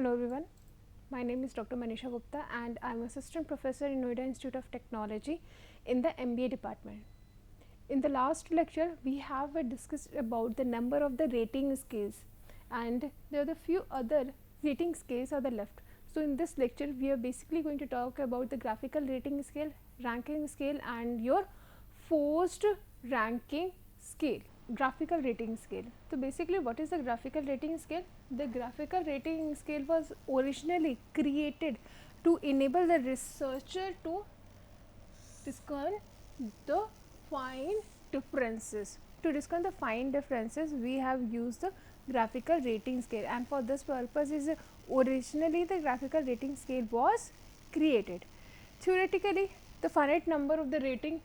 Hello everyone, my name is Dr. Manisha Gupta and I am assistant professor in Noida Institute of Technology in the MBA department. In the last lecture, we have discussed about the number of the rating scales and there are the few other rating scales on the left. So in this lecture, we are basically going to talk about the graphical rating scale, ranking scale and your forced ranking scale. Graphical rating scale. So basically what is the graphical rating scale? The graphical rating scale was originally created to enable the researcher to discern the fine differences. To discern the fine differences, we have used the graphical rating scale, and for this purpose is originally the graphical rating scale was created. Theoretically, the finite number of the rating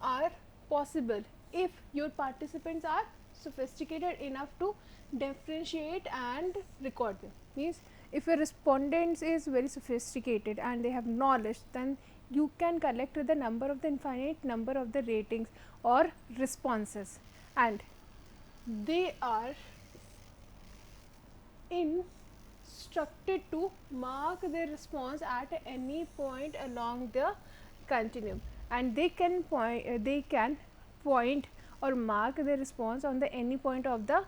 are possible if your participants are sophisticated enough to differentiate and record them. Means if your respondents is very sophisticated and they have knowledge, then you can collect the number of the infinite number of the ratings or responses, and they are instructed to mark their response at any point along the continuum, and they can point or mark their response on the any point of the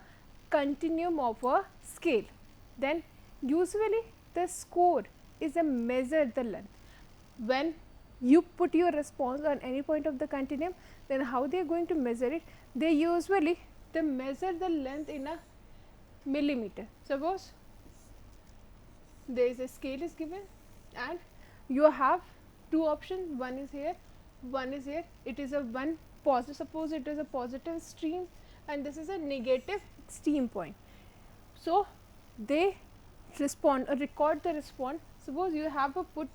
continuum of a scale. Then usually the score is a measure the length. When you put your response on any point of the continuum, then how they are going to measure it? They usually measure the length in a millimeter. Suppose there is a scale is given and you have two options, one is here, one is here. It is a one positive, suppose it is a positive stream and this is a negative stream point. So they record the response. Suppose you have a put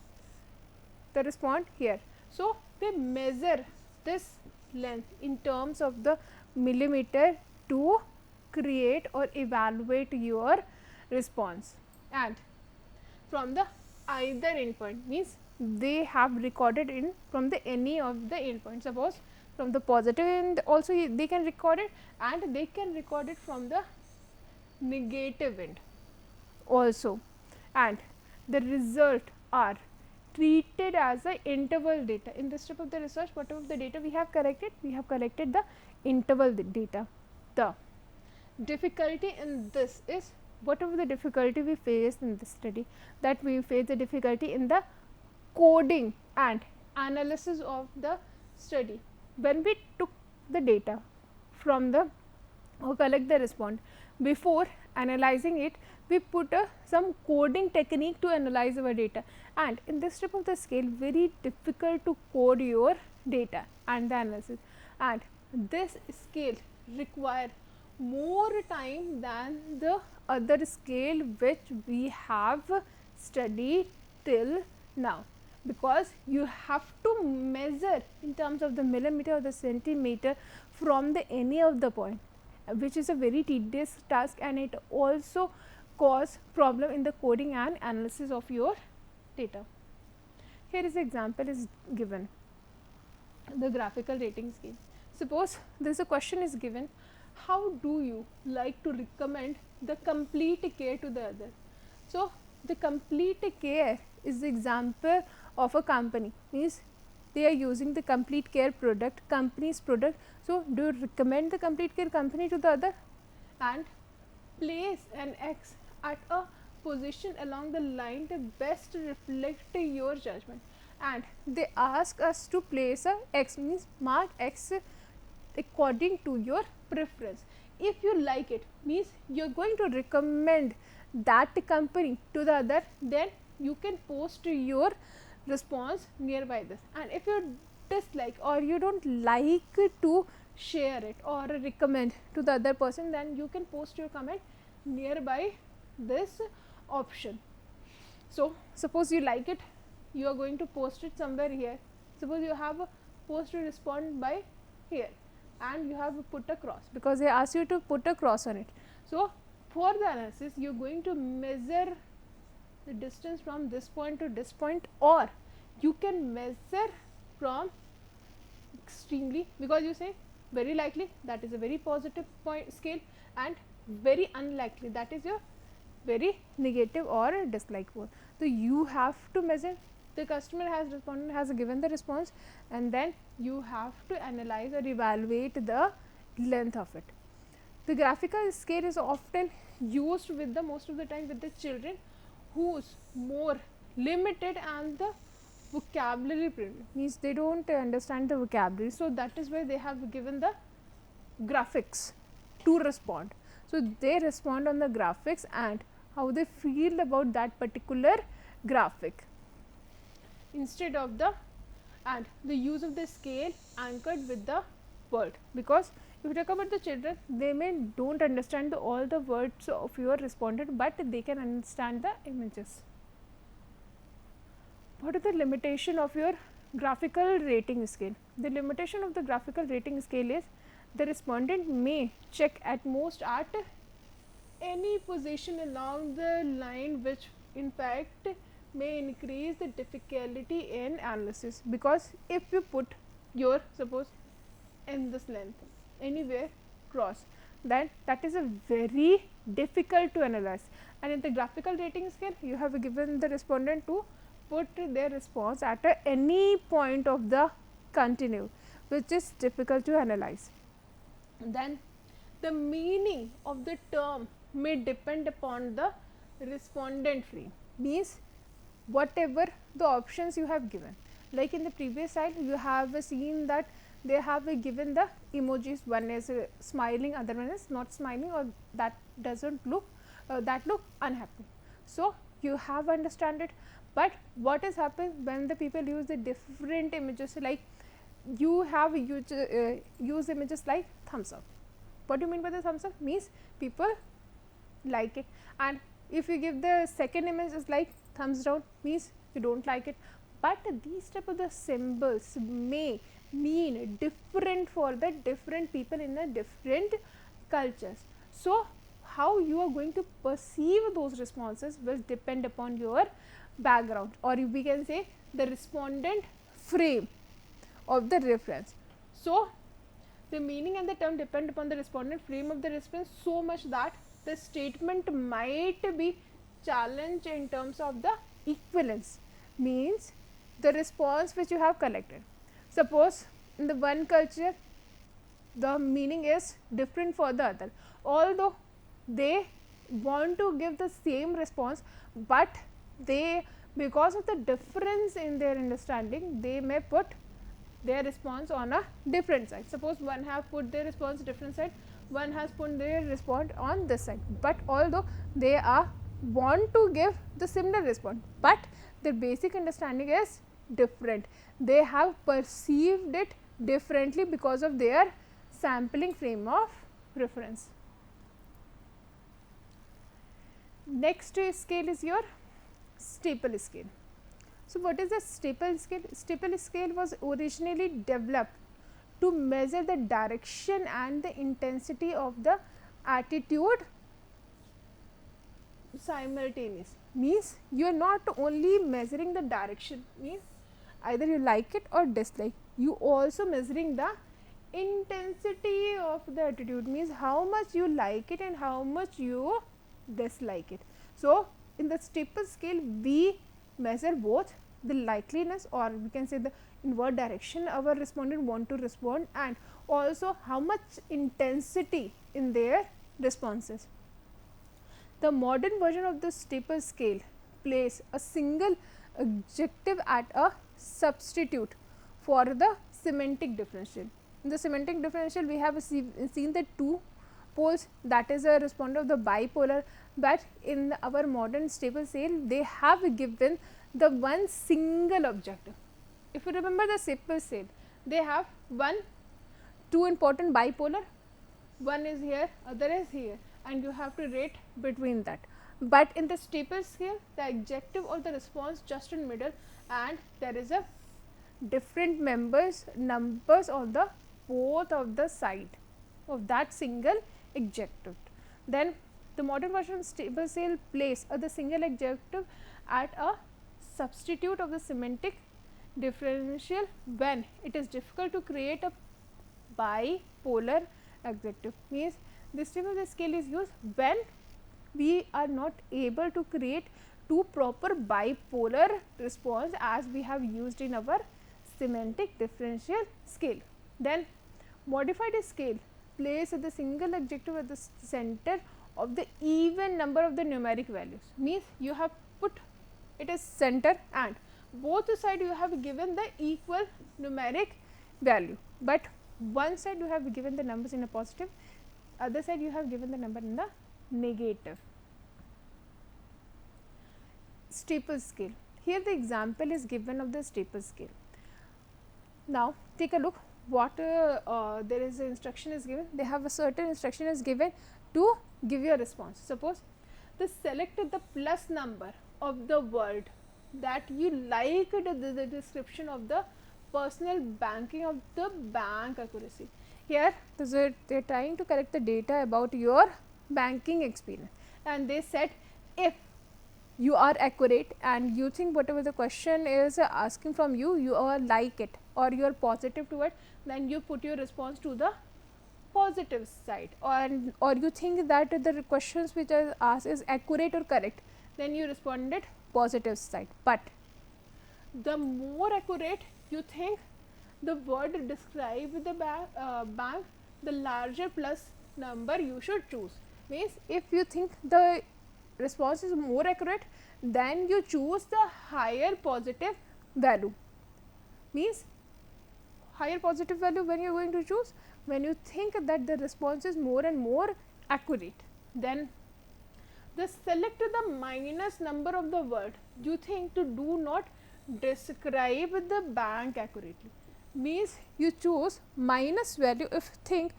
the response here, so they measure this length in terms of the millimeter to create or evaluate your response, and from the either endpoint, means they have recorded in from the any of the endpoint. Suppose from the positive end also they can record it, and they can record it from the negative end also, and the result are treated as a interval data. In this step of the research, whatever the data we have collected the interval data. The difficulty in this is, whatever the difficulty we face in this study, that we face the difficulty in the coding and analysis of the study. When we took the data from the or collect the response, before analyzing it, we put some coding technique to analyze our data, and in this step of the scale, very difficult to code your data and the analysis, and this scale require more time than the other scale which we have studied till now, because you have to measure in terms of the millimeter or the centimeter from the any of the point, which is a very tedious task, and it also cause problem in the coding and analysis of your data. Here is example is given, the graphical rating scale. Suppose there is a question is given, how do you like to recommend the complete care to the other? So the complete care is the example of a company, means they are using the complete care product, company's product. So do you recommend the complete care company to the other, and place an X at a position along the line to best reflect your judgment, and they ask us to place a X, means mark X according to your preference. If you like it, means you are going to recommend that company to the other, then you can post your response nearby this, and if you dislike or you don't like to share it or recommend to the other person, then you can post your comment nearby this option. So suppose you like it, you are going to post it somewhere here. Suppose you have a post to respond by here, and you have put a cross because they ask you to put a cross on it. So for the analysis, you are going to measure the distance from this point to this point, or you can measure from extremely, because you say very likely, that is a very positive point scale, and very unlikely, that is your very negative or dislike both. So you have to measure, the customer has responded, has given the response, and then you have to analyze or evaluate the length of it. The graphical scale is often used with the most of the time with the children who's more limited and the vocabulary means they don't understand the vocabulary, so that is why they have given the graphics to respond. So they respond on the graphics and how they feel about that particular graphic instead of the, and the use of the scale anchored with the word, because if you talk about the children, they may don't understand all the words of your respondent, but they can understand the images. What is the limitation of your graphical rating scale? The limitation of the graphical rating scale is the respondent may check at most at any position along the line, which in fact may increase the difficulty in analysis, because if you put your, suppose in this length anywhere cross, then that is a very difficult to analyze, and in the graphical rating scale you have given the respondent to put their response at any point of the continuum, which is difficult to analyze. Then the meaning of the term may depend upon the respondent frame, means whatever the options you have given, like in the previous slide you have seen that they have given the emojis, one is smiling, other one is not smiling, or that doesn't look that look unhappy. So you have understand it, but what has happened when the people use the different images, like you have use images like thumbs up. What do you mean by the thumbs up? Means people like it, and if you give the second image is like thumbs down, means you don't like it. But these type of the symbols may mean different for the different people in the different cultures. So how you are going to perceive those responses will depend upon your background, or we can say the respondent frame of the reference. So the meaning and the term depend upon the respondent frame of the response so much that the statement might be challenged in terms of the equivalence, means the response which you have collected. Suppose in the one culture the meaning is different for the other, although they want to give the same response, but they, because of the difference in their understanding, they may put their response on a different side. Suppose one have put their response different side, one has put their response on this side, but although they are want to give the similar response, but their basic understanding is different, they have perceived it differently because of their sampling frame of reference. Next scale is your staple scale. So what is the staple scale? Staple scale was originally developed to measure the direction and the intensity of the attitude simultaneous, means you are not only measuring the direction, means either you like it or dislike, you also measuring the intensity of the attitude, means how much you like it and how much you dislike it. So in the staple scale we measure both the likeliness, or we can say the in what direction our respondent want to respond, and also how much intensity in their responses. The modern version of the staple scale place a single adjective at a substitute for the semantic differential. In the semantic differential we have seen the two poles, that is a responder of the bipolar, but in our modern staple scale they have given the one single objective. If you remember the staple scale, they have two important bipolar, one is here, other is here, and you have to rate between that. But in the staple scale the adjective or the response just in middle, and there is a different numbers on the both of the side of that single adjective. Then the modern version staple scale place the single adjective at a substitute of the semantic differential when it is difficult to create a bipolar adjective, means this type of the scale is used when we are not able to create two proper bipolar response as we have used in our semantic differential scale. Then modified scale place the single adjective at the center of the even number of the numeric values, means you have put it as center and both side you have given the equal numeric value, but one side you have given the numbers in a positive, other side you have given the number in the negative. Steeple scale, here the example is given of the steeple scale. Now take a look what there is an instruction is given, they have a certain instruction is given to give you a response. Suppose they select the plus number of the word that you like the description of the personal banking of the bank accuracy. Here they are trying to collect the data about your banking experience, and they said if you are accurate and you think whatever the question is asking from you, you are like it or you are positive to it, then you put your response to the positive side, or you think that the questions which are asked is accurate or correct, then you responded positive side. But the more accurate you think the word describe the bank, the larger plus number you should choose. Means if you think the response is more accurate, then you choose the higher positive value. Means higher positive value when you are going to choose, when you think that the response is more and more accurate. Then the select the minus number of the word you think to do not describe the bank accurately. Means you choose minus value if think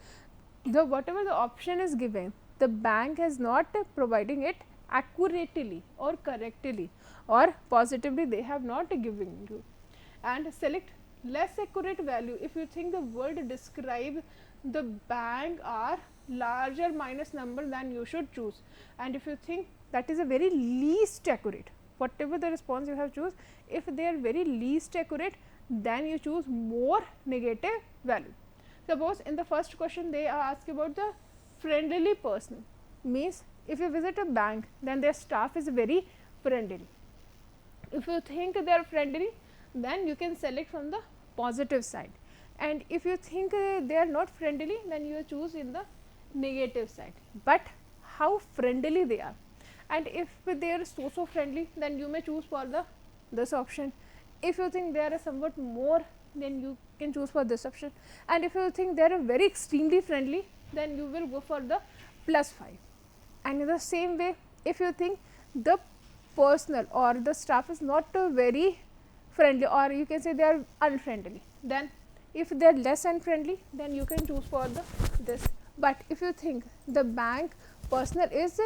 the whatever the option is given, the bank is not providing it accurately or correctly or positively, they have not given you. And select less accurate value if you think the word describe the bank are larger minus number, then you should choose. And if you think that is a very least accurate, whatever the response you have choose, if they are very least accurate, then you choose more negative value. Suppose in the first question they are asked about the friendly person, means if you visit a bank, then their staff is very friendly. If you think they are friendly, then you can select from the positive side, and if you think they are not friendly, then you choose in the negative side. But how friendly they are, and if they are so friendly, then you may choose for the this option. If you think they are somewhat more, then you can choose for this option, and if you think they are very extremely friendly, then you will go for the +5. And in the same way, if you think the personnel or the staff is not very friendly, or you can say they are unfriendly, then if they are less unfriendly, then you can choose for the this. But if you think the bank personnel is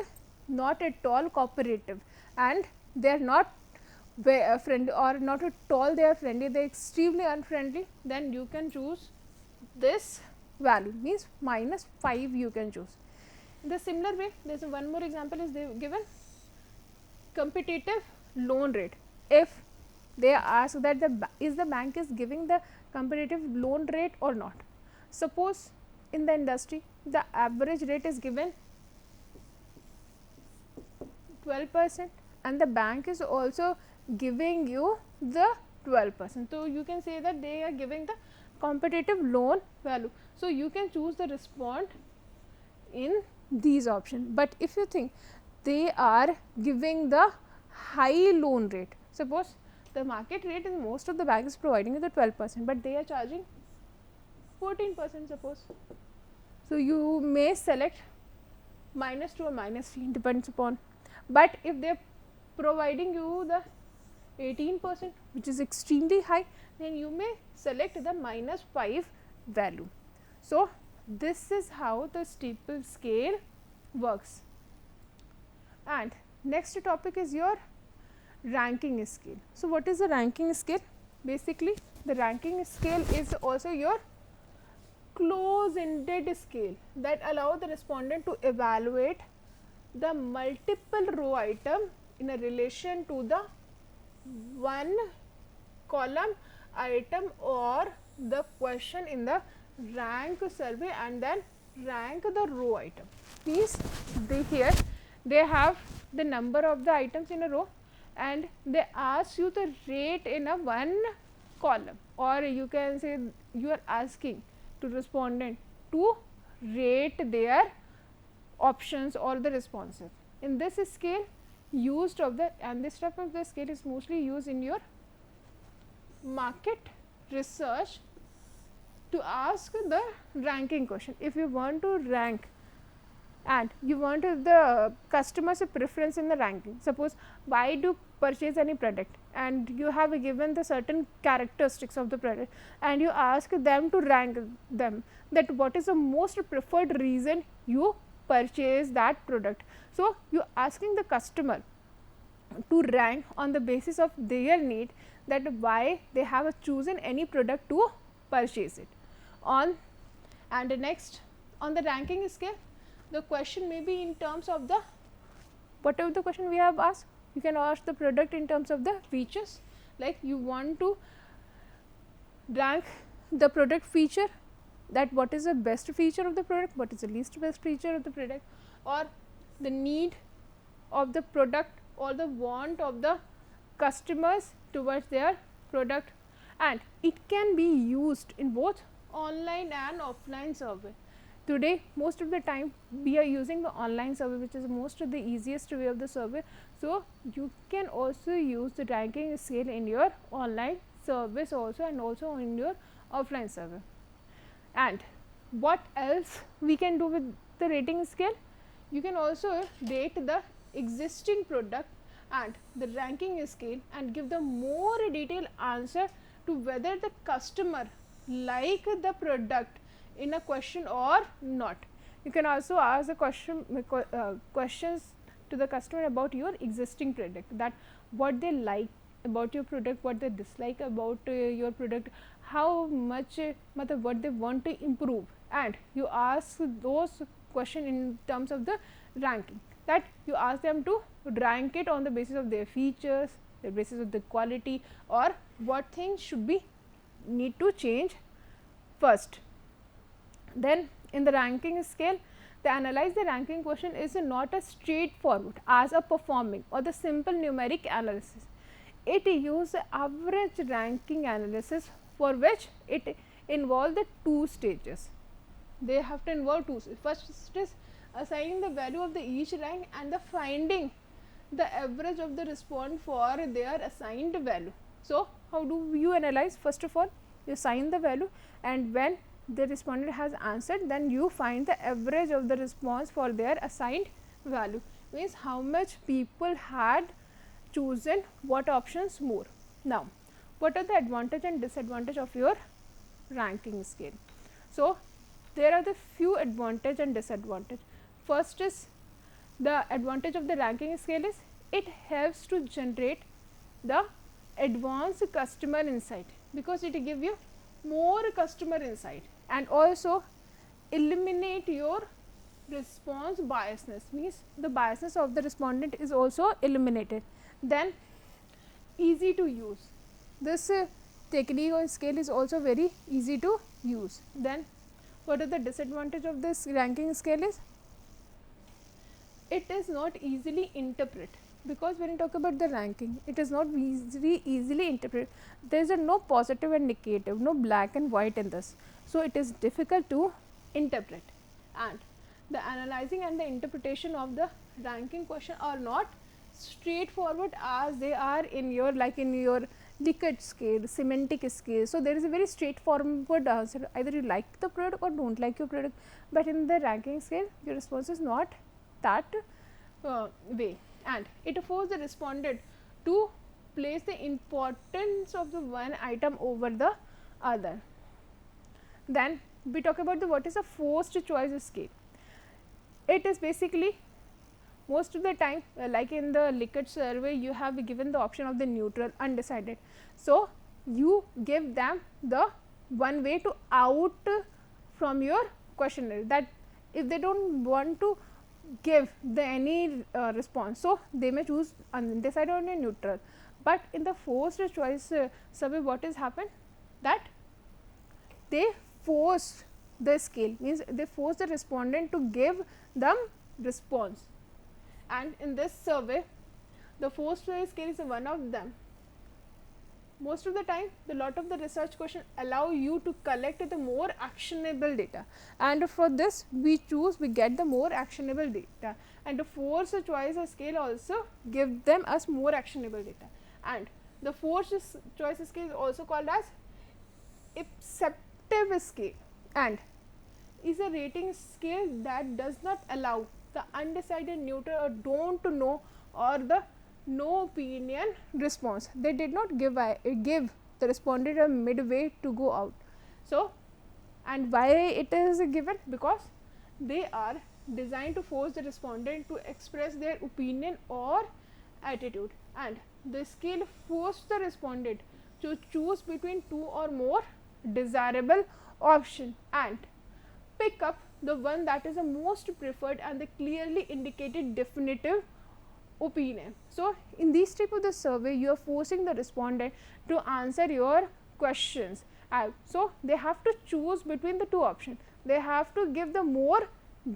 not at all cooperative and they are not friendly or not at all they are friendly, they are extremely unfriendly, then you can choose this value, means -5 you can choose. In the similar way, there is one more example is they given competitive loan rate. If they ask that the bank is giving the competitive loan rate or not. Suppose in the industry the average rate is given 12% and the bank is also giving you the 12%. So you can say that they are giving the competitive loan value. So you can choose the respond in these options. But if you think they are giving the high loan rate, suppose the market rate in most of the banks providing you the 12%, but they are charging 14% suppose. So you may select -2 or -3, depends upon. But if they are providing you the 18%, which is extremely high, then you may select the -5 value. So this is how the steeple scale works. And next topic is your ranking scale. So what is the ranking scale? Basically the ranking scale is also your close-ended scale that allow the respondent to evaluate the multiple row item in a relation to the one column item or the question in the rank survey and then rank the row item. Means they here they have the number of the items in a row and they ask you the rate in a one column, or you can say you are asking to respondent to rate their options or the responses. In this scale used of the, and this type of the scale is mostly used in your market research to ask the ranking question. If you want to rank and you want the customers a preference in the ranking, suppose why do purchase any product and you have given the certain characteristics of the product and you ask them to rank them, that what is the most preferred reason you purchase that product. So, you asking the customer to rank on the basis of their need, that why they have chosen any product to purchase it on. And next, on the ranking scale, the question may be in terms of the, whatever the question we have asked, you can ask the product in terms of the features, like you want to rank the product feature, that what is the best feature of the product, what is the least best feature of the product, or the need of the product or the want of the customers towards their product. And it can be used in both online and offline survey. Today most of the time we are using the online survey, which is most of the easiest way of the survey. So, you can also use the ranking scale in your online service also, and also in your offline survey. And what else we can do with the rating scale? You can also rate the existing product and the ranking scale and give the more detailed answer to whether the customer like the product in a question or not. You can also ask the questions to the customer about your existing product, that what they like about your product, what they dislike about your product, how much what they want to improve, and you ask those questions in terms of the ranking, that you ask them to rank it on the basis of their features, the basis of the quality, or what things should be need to change first. Then in the ranking scale, the analyze the ranking question is not as straightforward as a performing or the simple numeric analysis. It uses average ranking analysis, for which it involves the two stages. They have to involve two stages. First is assigning the value of the each rank and the finding the average of the response for their assigned value. So, how do you analyze? First of all, you assign the value, and when the respondent has answered, then you find the average of the response for their assigned value, means how much people had chosen what options more. Now, what are the advantage and disadvantage of your ranking scale? So, there are the few advantage and disadvantage. First is, the advantage of the ranking scale is it helps to generate the advanced customer insight, because it give you more customer insight, and also eliminate your response biasness, means the biasness of the respondent is also eliminated. Then easy to use, this technique or scale is also very easy to use. Then what are the disadvantage of this ranking scale is, it is not easily interpreted, because when you talk about the ranking, it is not easily interpreted. There is no positive and negative, no black and white in this. So, it is difficult to interpret, and the analyzing and the interpretation of the ranking question are not straightforward as they are in your, like in your Likert scale, semantic scale. So, there is a very straightforward answer, either you like the product or don't like your product, but in the ranking scale your response is not that way, and it forces the respondent to place the importance of the one item over the other. Then we talk about the what is a forced choice scale. It is basically, most of the time like in the Likert survey, you have given the option of the neutral, undecided. So, you give them the one way to out from your questionnaire, that if they do not want to give the any response, so they may choose undecided or neutral. But in the forced choice survey, what is happened, that they force the scale, means they force the respondent to give them response, and in this survey the forced choice scale is one of them. Most of the time the lot of the research questions allow you to collect the more actionable data, and for this we get the more actionable data, and the forced choice scale also give them us more actionable data. And the forced choice scale is also called as acceptive scale, and is a rating scale that does not allow the undecided, neutral, or don't know, or the no opinion response. They did not give the respondent a midway to go out. So, and why it is given? Because they are designed to force the respondent to express their opinion or attitude, and the scale forced the respondent to choose between two or more desirable option and pick up the one that is the most preferred and the clearly indicated definitive opinion. So, in this type of the survey you are forcing the respondent to answer your questions, so they have to choose between the two options, they have to give the more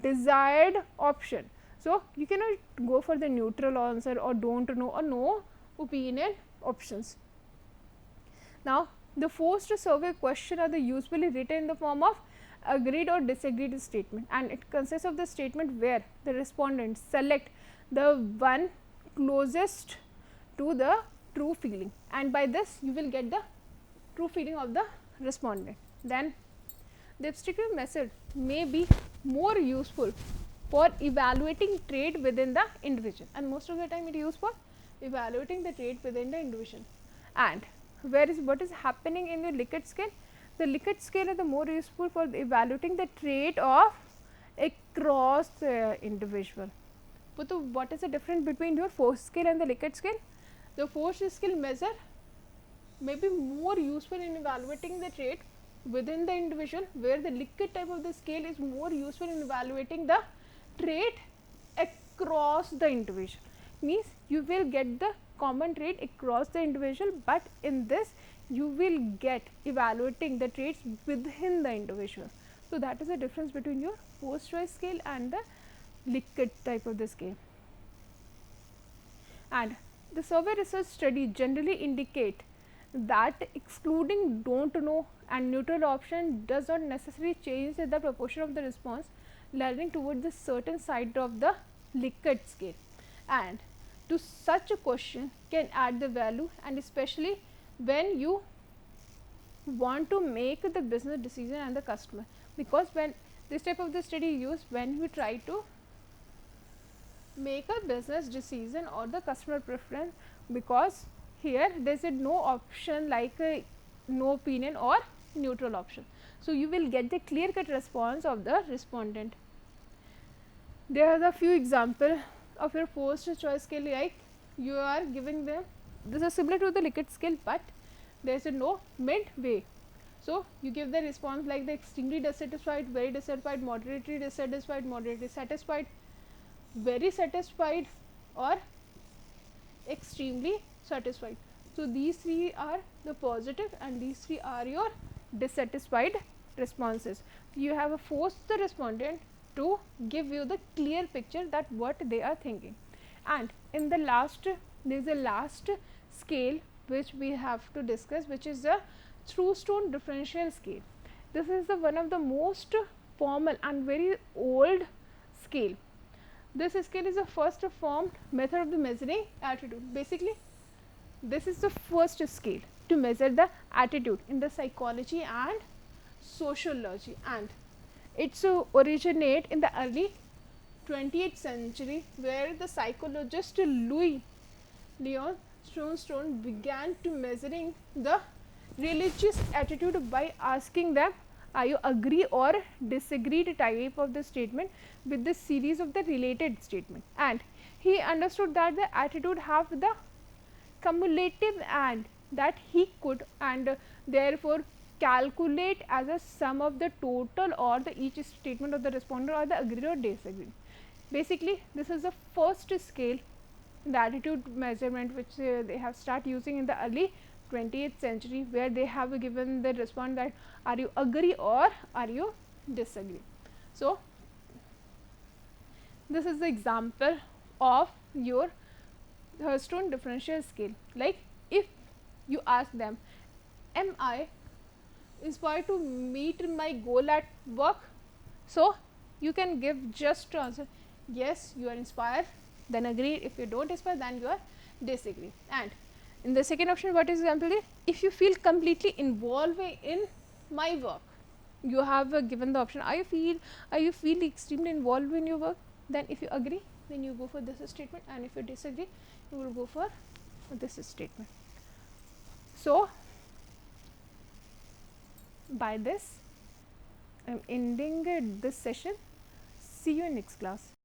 desired option. So, you cannot go for the neutral answer or don't know or no opinion options. Now, the forced survey question are the usually written in the form of agreed or disagreed statement, and it consists of the statement where the respondents select the one closest to the true feeling, and by this you will get the true feeling of the respondent. Then the abstract method may be more useful for evaluating trait within the individual, and most of the time it is used for evaluating the trait within the individual. And what is happening in the Likert scale? The Likert scale is the more useful for evaluating the trait of across individual. But what is the difference between your forced scale and the Likert scale? The forced scale measure may be more useful in evaluating the trait within the individual, where the Likert type of the scale is more useful in evaluating the trait across the individual. Means you will get the common trait across the individual, but in this you will get evaluating the traits within the individual. So, that is the difference between your forced choice scale and the Likert type of the scale. And the survey research study generally indicate that excluding don't know and neutral option does not necessarily change the proportion of the response learning towards the certain side of the Likert scale, and to such a question can add the value, and especially when you want to make the business decision and the customer, because when this type of the study used when you try to make a business decision or the customer preference, because here there is no option like no opinion or neutral option. So, you will get the clear cut response of the respondent. There are a few examples of your forced choice scale, like you are giving them, this is similar to the Likert scale, but there is no midway. So, you give the response like the extremely dissatisfied, very dissatisfied, moderately dissatisfied, moderately satisfied, very satisfied, or extremely satisfied. So, these three are the positive and these three are your dissatisfied responses. You have forced the respondent to give you the clear picture that what they are thinking. And in the last, there is a last scale which we have to discuss, which is the Thrustone differential scale. This is the one of the most formal and very old scale. This scale is the first formed method of the measuring attitude. Basically, this is the first scale to measure the attitude in the psychology and sociology, and it's originate in the early 20th century, where the psychologist Louis Leon Thrustone began to measuring the religious attitude by asking them, are you agree or disagree type of the statement with the series of the related statement, and he understood that the attitude have the cumulative and that he could and therefore calculate as a sum of the total or the each statement of the respondent or the agreed or disagreed. Basically, this is the first scale, the attitude measurement, which they have start using in the early 20th century, where they have given the response that are you agree or are you disagree. So, this is the example of your Thurstone differential scale. Like if you ask them, am I inspired to meet my goal at work? So you can give just to answer yes, you are inspired, then agree. If you don't inspire, then you are disagree. And in the second option, what is example there? If you feel completely involved in my work, you have given the option, are you feel extremely involved in your work? Then if you agree, then you go for this statement, and if you disagree, you will go for this statement. So by this, I'm ending this session. See you in next class.